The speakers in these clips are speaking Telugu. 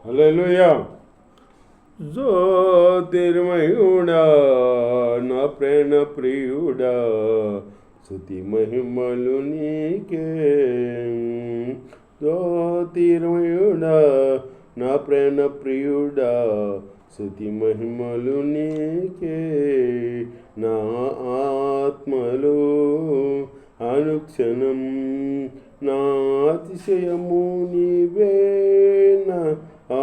హల్లెలూయా. జ్యోతిర్మయుడా నా ప్రేమ ప్రియుడా, స్తుతి మహిమలు నీకే. జ్యోతిర్మయుడా నా ప్రేమ ప్రియుడా, స్తుతి మహిమలు నీకే. నా ఆత్మలో అనుక్షణం నా అతిశయము నీవే, నా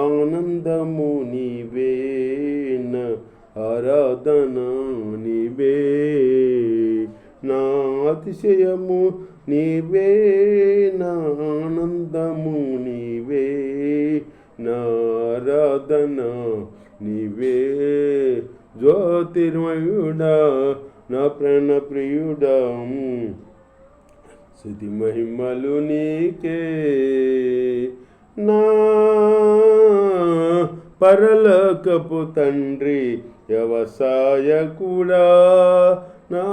ఆనందము నీవే, నా ఆరాధన నీవే. నా అతిశయము నీవే, నా ఆనందము నీవే, నా ఆరాధన నీవే. జ్యోతిర్మయుడా నా ప్రాణ ప్రియుడా, స్తుతి మహిమలు నీకే. నా పరలోకపు తండ్రి వ్యవసాయకుడా, నా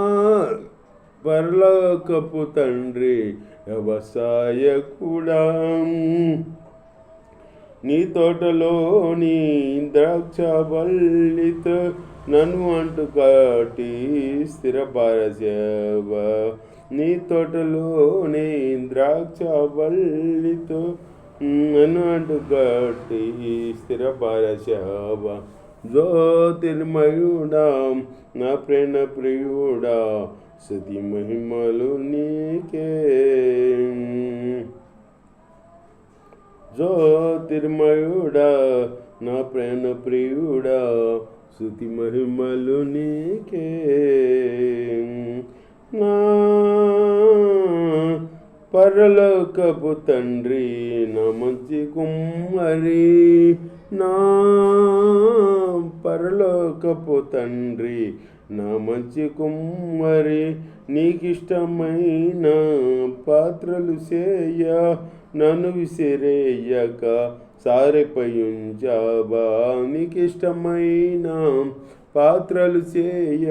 పరలోకపు తండ్రి వ్యవసాయకుడా, నీ తోటలోని ద్రాక్షవల్లితో నన్ను అంటుకాటి స్థిరపరచావా. నీ తోటలోని ద్రాక్షవల్లితో నన్ను అంటుకాటి స్థిరపరచావా. జ్యోతిర్మయుడా నా ప్రేమ ప్రియుడా, స్తుతి మహిమలు నీకే. జ్యోతిర్మయుడా నా ప్రేమ ప్రియుడా, స్తుతి మహిమలు నీకే. నా పరలోకపు తండ్రి నా మంచి కుమ్మరి, నా పరలోకపు తండ్రి నా మంచి కుమ్మరి, నీకిష్టమైన పాత్రలు చేయ నన్ను విసిరేయక సారెపై ఉంచావా. నీకిష్టమైన పాత్రలు చేయ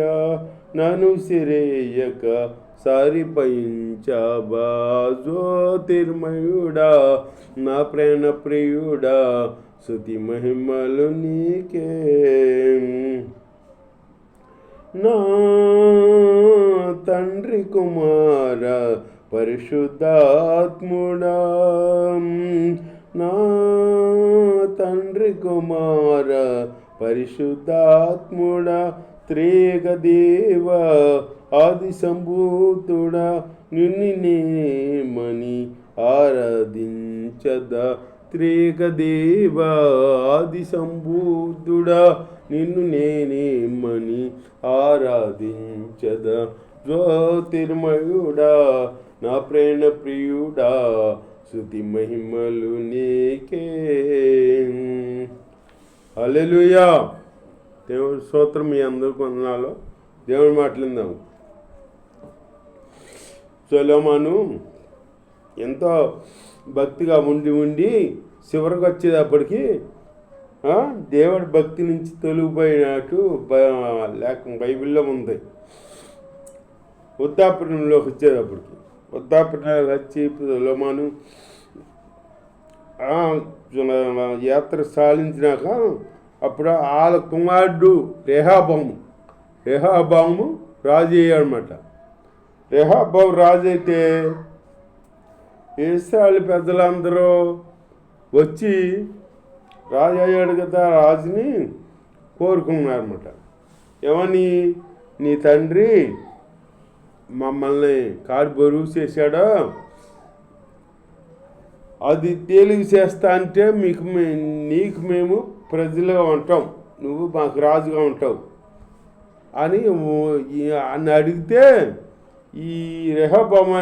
నన్ను విసిరేయక సారిపై ఉంచావా. జ్యోతిర్మయుడా నా ప్రేమ ప్రియుడా, స్తుతి మహిమలు నీకే. నా తండ్రి కుమార పరిశుద్ధాత్ముడా, నా తండ్రి కుమార పరిశుద్ధాత్ముడా, త్రేక దేవ ఆది సంభూతుడా, నిన్ను నేమని ఆరాధించదా. త్రేక దేవ ఆది సంభూతుడా, నిన్ను నేనేమని ఆరాధించదా. జ్యోతిర్మయుడా నా ప్రేమ ప్రియుడా, స్తుతి మహిమలు నీకే. హల్లెలూయా. దేవుడి స్తోత్రం. మీ అందరికీ వందనాలు. దేవుడి మాట్లాడిందాం. సొలొమోను ఎంతో భక్తిగా ఉండి చివరికి వచ్చేటప్పటికి దేవుడి భక్తి నుంచి తొలగిపోయినట్టు బైబిల్లో ఉంది. వృద్ధాప్యంలోకి వచ్చేటప్పటికి, వృద్ధాప్యంలోకి వచ్చి సొలొమోను యాత్ర సాధించినాక అప్పుడు వాళ్ళ కుమారుడు రెహబాము రాజు అయ్యాడనమాట. రెహబాము రాజు అయితే ఇశ్రాయేలు పెద్దలందరూ వచ్చి రాజు అయ్యాడు కదా, రాజుని కోరుకున్నారన్నమాట. ఏమని, నీ తండ్రి మమ్మల్ని కాడు బరువు చేశాడో అది తేలిక చేస్తా అంటే నీకు మేము ప్రజలుగా ఉంటాం, నువ్వు మాకు రాజుగా ఉంటావు అని అడిగితే ఈ రెహబాము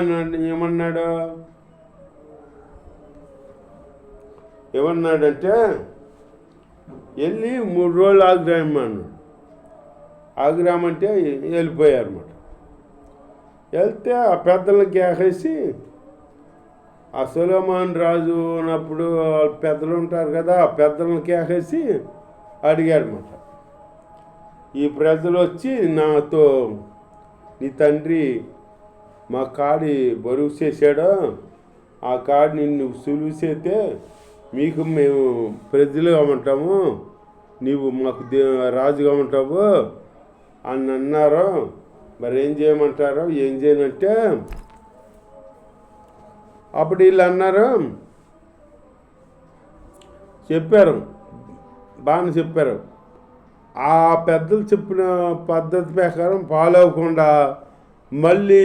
ఏమన్నాడంటే వెళ్ళి 3 రోజులు ఆగ్రామన్నాడు. ఆగ్రామంటే వెళ్ళిపోయారన్నమాట. వెళ్తే ఆ పెద్దలను కేకేసి, ఆ సొలొమోను రాజు ఉన్నప్పుడు పెద్దలు ఉంటారు కదా, ఆ పెద్దలను కేకేసి అడిగాడనమాట. ఈ ప్రజలు వచ్చి నాతో నీ తండ్రి మా కాడి బరువు చేశాడో, ఆ కాడి నిన్ను సులువు చేస్తే మీకు మేము ప్రజలుగా ఉంటాము, నీవు మాకు రాజుగా ఉంటావు అని అన్నారు. మరి ఏం చేయమంటారు? ఏం చేయనంటే అప్పుడు వీళ్ళు అన్నారు, చెప్పారు, బాగా చెప్పారు. ఆ పెద్దలు చెప్పిన పద్ధతి ప్రకారం ఫాలో అవ్వకుండా మళ్ళీ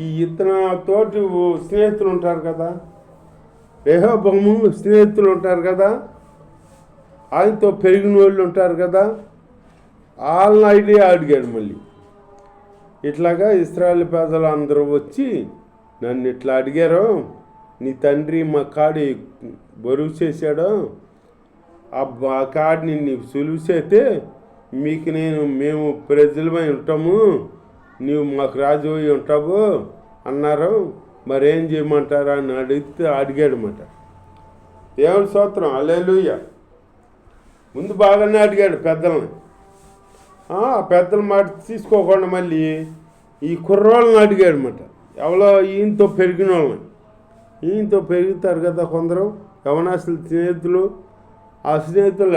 ఈ ఇతనతోటి స్నేహితులు ఉంటారు కదా, రెహోబోము స్నేహితులు ఉంటారు కదా, ఆయనతో పెరిగిన వాళ్ళు ఉంటారు కదా, వాళ్ళని ఐడియా అడిగాడు మళ్ళీ. ఇట్లాగా ఇశ్రాయేలు పెద్దలు అందరూ వచ్చి నన్ను ఇట్లా అడిగారు, నీ తండ్రి మా కాడి బరువు చేశాడు, ఆ కాడిని నీవు సులువు చేస్తే మేము ప్రజలమై ఉంటాము, నీవు మాకు రాజు అయి ఉంటావు అన్నారు. మరేం చేయమంటారా అని అడిగాడు అన్నమాట. దేవుని స్తోత్రం, హల్లెలూయా. ముందు బాగానే అడిగాడు పెద్దల్ని. పెద్దల మాట తీసుకోకుండా మళ్ళీ ఈ కుర్రోళ్ళని అడిగాడు అన్నమాట. ఎవరో ఈయనతో పెరిగిన వాళ్ళని, ఈయనతో పెరుగుతారు కదా కొందరు యవనాస్తుల స్నేహితులు, ఆ స్నేహితులు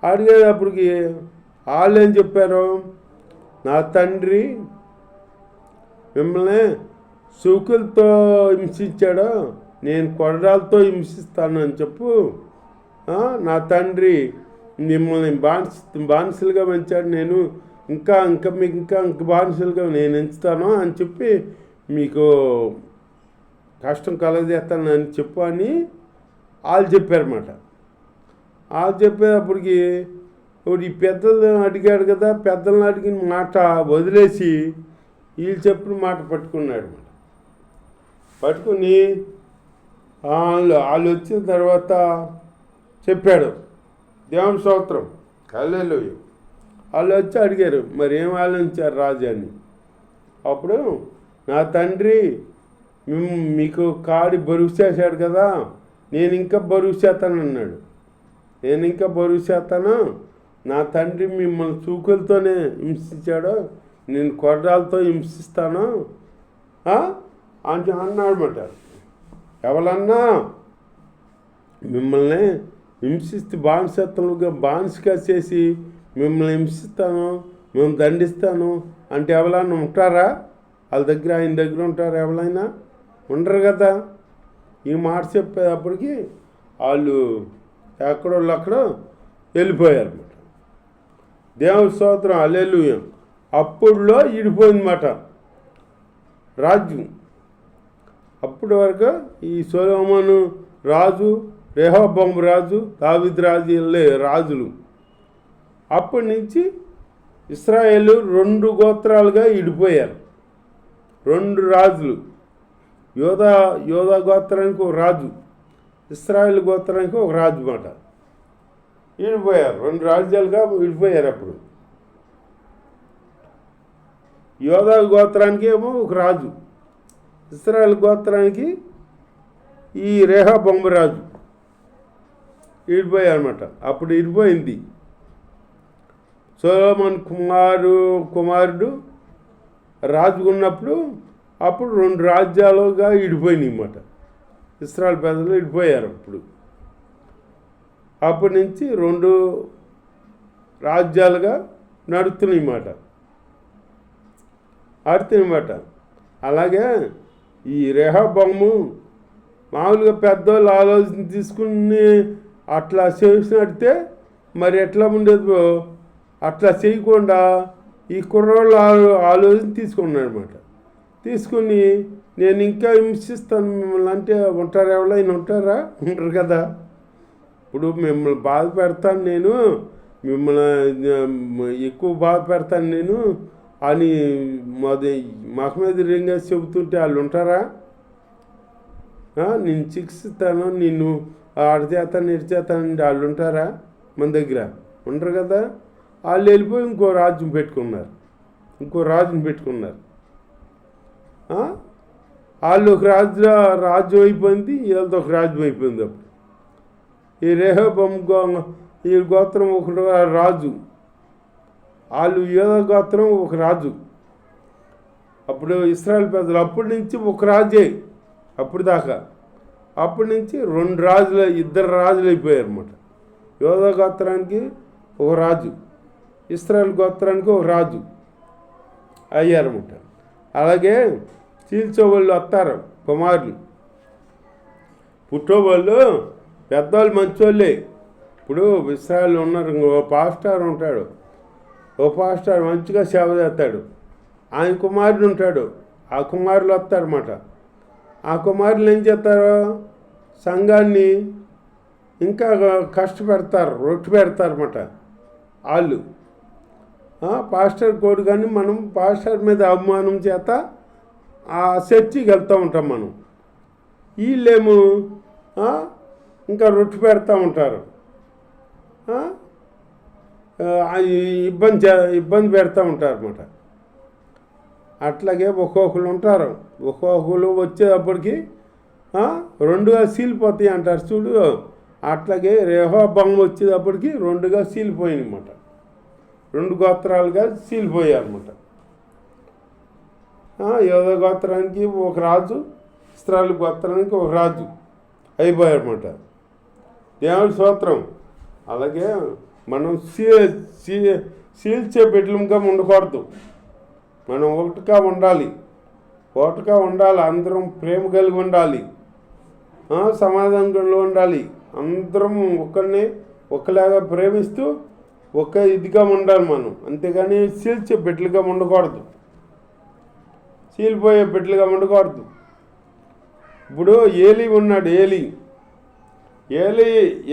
అడిగేటప్పటికి వాళ్ళు ఏం చెప్పారు, నా తండ్రి మిమ్మల్ని సూకులతో హింసించాడు, నేను కొరడాలతో హింసిస్తాను అని చెప్పు. నా తండ్రి మిమ్మల్ని బానిసలుగా పెంచాడు, నేను ఇంకా బానిసలుగా నేను ఎంచుతాను అని చెప్పి మీకు కష్టం కలగజేస్తాను అని చెప్పు అని వాళ్ళు చెప్పారన్నమాట. వాళ్ళు చెప్పేటప్పటికి ఈ పెద్దలు అడిగాడు కదా, పెద్దలను అడిగిన మాట వదిలేసి వీళ్ళు చెప్పిన మాట పట్టుకున్నాడు. పట్టుకుని వాళ్ళు వచ్చిన తర్వాత చెప్పాడు, దేవుని స్తోత్రం, హల్లెలూయా. వాళ్ళు వచ్చి అడిగారు, మరి ఏం ఆలోచించారు రాజు అని. అప్పుడు నా తండ్రి మీకు కాడి బరువు చేశాడు కదా, నేను ఇంకా బరువు చేస్తాను అన్నాడు. నేను ఇంకా బరువు చేస్తాను, నా తండ్రి మిమ్మల్ని చూకులతోనే హింసించాడు, నేను కొరడాలతో హింసిస్తాను అని అన్నాడన్నమాట. ఎవరన్నా మిమ్మల్ని హింసిస్తే బానిసగా చేసి మిమ్మల్ని హింసిస్తాను, మేము దండిస్తాను అంటే ఎవరైనా ఉంటారా? వాళ్ళ దగ్గర ఆయన దగ్గర ఉంటారా? ఎవరైనా ఉండరు కదా. ఈ మాట చెప్పేటప్పటికి వాళ్ళు ఎక్కడోళ్ళు అక్కడ వెళ్ళిపోయారు అన్నమాట. దేవుని స్తోత్రం, హల్లెలూయా. అప్పుడులో ఇడిపోయిందన్నమాట రాజ్యం. అప్పటి వరకు ఈ సొలొమోను రాజు, రెహోబోము రాజు, దావీదు రాజులు. అప్పటి నుంచి ఇశ్రాయేలు 2 గోత్రాలుగా ఇడిపోయారు. 2 రాజులు, యోధా గోత్రానికి ఒక రాజు, ఇశ్రాయేలు గోత్రానికి ఒక రాజు మాట. విడిపోయారు, 2 రాజ్యాలుగా విడిపోయారు. అప్పుడు యోధా గోత్రానికి ఏమో ఒక రాజు, ఇశ్రాయేల్ గోత్రానికి ఈ రెహోబోము రాజు విడిపోయారన్నమాట. అప్పుడు విడిపోయింది. సొలొమోను కుమారుడు రాజు ఉన్నప్పుడు అప్పుడు 2 రాజ్యాలుగా విడిపోయినాయి అన్నమాట. ఇశ్రాయేల్ పెద్దలు విడిపోయారు. అప్పటి నుంచి 2 రాజ్యాలుగా నడుస్తున్నాయి అన్నమాట. అలాగే ఈ రెహోబోము మామూలుగా పెద్దోళ్ళు ఆలోచన తీసుకుని అట్లా చేసినట్టే మరి ఎట్లా ఉండేదో అట్లా చేయకుండా ఈ కుర్రోళ్ళు ఆలోచన తీసుకున్నాడు అన్నమాట. తీసుకుని నేను ఇంకా హింసిస్తాను మిమ్మల్ని అంటే ఉంటారా? ఎవరైనా ఉంటారా? ఉంటారు కదా. ఇప్పుడు మిమ్మల్ని బాధ పెడతాను నేను, మిమ్మల్ని ఎక్కువ బాధ పెడతాను నేను అని మాకు మీద రింగా చెబుతుంటే వాళ్ళు ఉంటారా? నేను శిక్షిస్తాను, నిన్ను ఆడ చేస్తాను ఇటు చేస్తాను వాళ్ళు ఉంటారా? మన దగ్గర ఉండరు కదా. వాళ్ళు వెళ్ళిపోయి ఇంకో రాజ్యం పెట్టుకున్నారు. వాళ్ళు ఒక రాజ్యం అయిపోయింది, వీళ్ళతో ఒక రాజ్యం అయిపోయింది. అప్పుడు ఈ రెహోబోము ఈ గోత్రం ఒక రాజు, వాళ్ళు యోధా గోత్రం ఒక రాజు. అప్పుడు ఇశ్రాయేల్ పెద్దలు అప్పటి నుంచి ఒక రాజే అప్పుడు దాకా. అప్పటి నుంచి ఇద్దరు రాజులు అయిపోయారు అన్నమాట. యోధా గోత్రానికి ఒక రాజు, ఇశ్రాయేలు గోత్రానికి ఒక రాజు అయ్యారన్నమాట. అలాగే చీల్చేవాళ్ళు వస్తారు, కుమారులు పుట్టేవాళ్ళు పెద్దవాళ్ళు మంచోళ్ళే. ఇప్పుడు ఇశ్రాయేలు ఉన్నారు, ఓ పాస్టర్ ఉంటాడు, ఓ పాస్టర్ మంచిగా సేవ చేస్తాడు, ఆయన కుమారుడు ఉంటాడు, ఆ కుమారులు వస్తారన్నమాట. ఆ కుమారులు ఏం చేస్తారు, సంఘాన్ని ఇంకా కష్టపెడతారు, రొట్టె పెడతారన్నమాట. వాళ్ళు పాస్టర్ కోడు, కానీ మనం పాస్టర్ మీద అవమానం చేత ఆ చర్చికి వెళ్తూ ఉంటాం మనం. వీళ్ళేమో ఇంకా రొట్టె పెడతా ఉంటారు, ఇబ్బంది పెడతా ఉంటారు అన్నమాట. అట్లాగే ఒక్కొక్కరు ఉంటారు, ఒక్కొక్కరు వచ్చేటప్పటికి రెండుగా సీలిపోతాయి అంటారు చూడు. అట్లాగే రెహోబోము వచ్చేటప్పటికి రెండుగా సీలిపోయింది అన్నమాట. 2 గోత్రాలుగా సీలిపోయారన్నమాట. యోధా గోత్రానికి ఒక రాజు, ఇశ్రాయేలు గోత్రానికి ఒక రాజు అయిపోయారన్నమాట. దేవుడి స్తోత్రం. అలాగే మనం సీల్చే బిడ్డలుగా ఉండకూడదు, మనం ఒకటిగా ఉండాలి, అందరం ప్రేమ కలిగి ఉండాలి, సమాధానంలో ఉండాలి, అందరం ఒకలాగా ప్రేమిస్తూ ఒక ఇదిగా ఉండాలి మనం. అంతేగాని సీల్చే బిడ్డలుగా ఉండకూడదు, సీలిపోయే బిడ్డలుగా ఉండకూడదు. ఇప్పుడు ఏలీ ఉన్నాడు,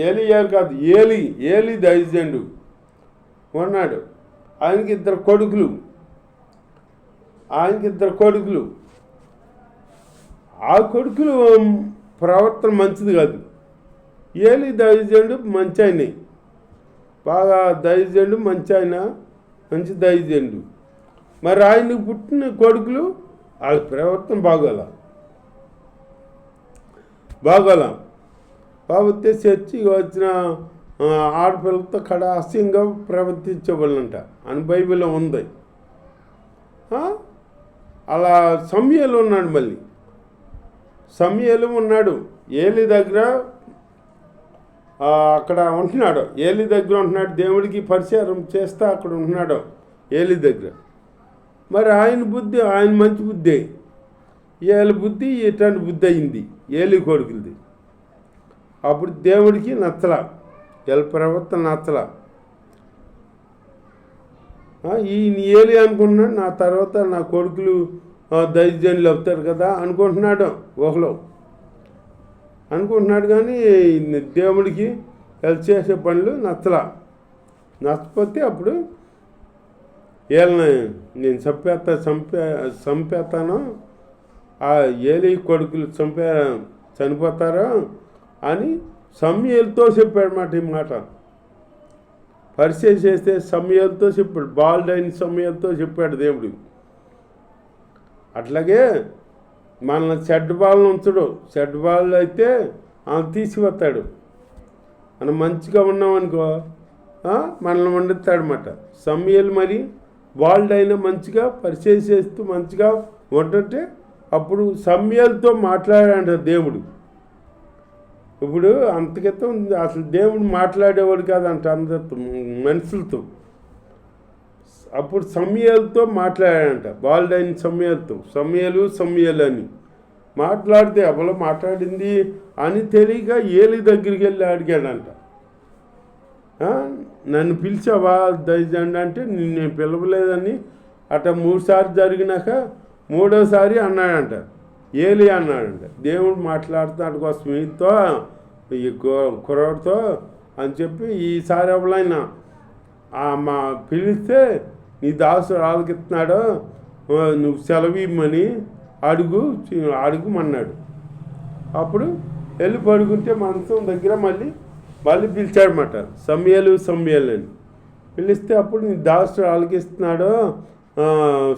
ఏలియారు కాదు, ఏలి దైవజనుడు ఉన్నాడు. ఆయనకి ఇద్దరు కొడుకులు. ఆ కొడుకులు ప్రవర్తన మంచిది కాదు. ఏలి దైవజనుడు మంచి ఆయన, బాగా దైవజనుడు, మంచి దైవజనుడు. మరి ఆయనకు పుట్టిన కొడుకులు వాళ్ళ ప్రవర్తన బాగోలా. కాబట్టి చర్చికి వచ్చిన ఆడపిల్లలతో అసహ్యంగా ప్రవర్తించేవాళ్ళంట అని బైబిల్లో ఉంది. అలా సమూయేలు ఉన్నాడు, మళ్ళీ సమూయేలు ఉన్నాడు ఏలి దగ్గర, అక్కడ ఉంటున్నాడు, ఏలి దగ్గర ఉంటున్నాడు, దేవుడికి పరిచయం చేస్తా అక్కడ ఉంటున్నాడు ఏలి దగ్గర. మరి ఆయన మంచి బుద్ధి, ఏలి బుద్ధి ఇట్లాంటి బుద్ధి అయింది ఏలి కొడుకులది. అప్పుడు దేవుడికి నచ్చల, వీళ్ళ ప్రవర్తన నచ్చల. ఈయన ఏలి అనుకుంటున్నాడు, నా తర్వాత నా కొడుకులు దైవజనులు అవుతారు కదా అనుకుంటున్నాడు, అనుకుంటున్నాడు. కానీ దేవుడికి వీళ్ళు చేసే పనులు నచ్చపోతే అప్పుడు వీళ్ళని నేను చంపేస్తాను, ఆ ఏలి కొడుకులు చనిపోతారు అని సమూయేలుతో చెప్పాడన్నమాట. ఈ మాట పరిచయం చేస్తే సమూయేలుతో చెప్పాడు, బాలుడైన సమూయేలుతో చెప్పాడు దేవుడు. అట్లాగే మనల్ని చెడ్డ బాలను ఉంచడు, చెడ్డ బాలు అయితే తీసివస్తాడు. మనం మంచిగా ఉన్నామనుకో మనల్ని వండుతాడనమాట. సమూయేలు మరి బాలుడైన మంచిగా పరిచయం చేస్తూ మంచిగా ఉంటుంటే అప్పుడు సమూయేలుతో మాట్లాడాడంట దేవుడు. ఇప్పుడు అంతకితం అసలు దేవుడు మాట్లాడేవాడు కాదంట అందరితో, మనుషులతో. అప్పుడు సమూయేలుతో మాట్లాడాడంట, బాలుడైన సమూయేలు అని మాట్లాడితే ఎవరో మాట్లాడింది అని తెలియక ఏలి దగ్గరికి వెళ్ళి అడిగాడంట, నన్ను పిలిచావా దైవజనుడు అంటే నేను పిలవలేదని. అట్లా 3 సార్లు జరిగినాక 3వసారి అన్నాడంట, ఏలి అన్నాడంట, దేవుడు మాట్లాడుతున్నాడు కోసం మీతో ఈ కుర్రాడితో అని చెప్పి, ఈసారి ఎవరైనా మా పిలిస్తే నీ దాసుడు ఆలకిస్తున్నాడో నువ్వు సెలవు ఇమ్మని అడుగుమన్నాడు. అప్పుడు వెళ్ళి పడుకుంటే మంచం దగ్గర మళ్ళీ పిలిచాడనమాట, సమూయేలు అని పిలిస్తే అప్పుడు నీ దాసుడు ఆలకిస్తున్నాడో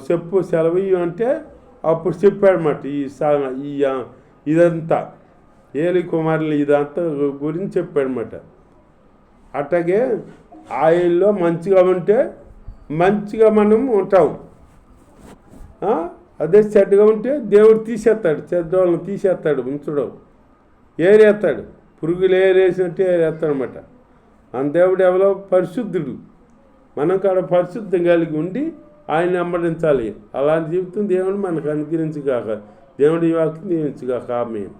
చెప్పు, సెలవు అంటే అప్పుడు చెప్పాడనమాట. ఇదంతా ఏలి కుమారులు ఇదంతా గురించి చెప్పాడనమాట. అట్లాగే ఆయనలో మంచిగా ఉంటే మంచిగా మనం ఉంటాం, అదే చెడ్డగా ఉంటే దేవుడు తీసేస్తాడు, చెడ్డవాళ్ళని తీసేస్తాడు, ఉంచడం. ఏరేస్తాడు, పురుగులు ఏరేసినట్టు ఏరేస్తాడు అనమాట. మన దేవుడు ఎవరో పరిశుద్ధుడు, మనం కాడ పరిశుద్ధం కలిగి ఉండి ఆయన వెంబడించాలి. అలాంటి జీవితం దేవుడు మనకు అనుగ్రహించుగాక. దేవుడి వాక్యం దీవించుగాక. ఆమేన్.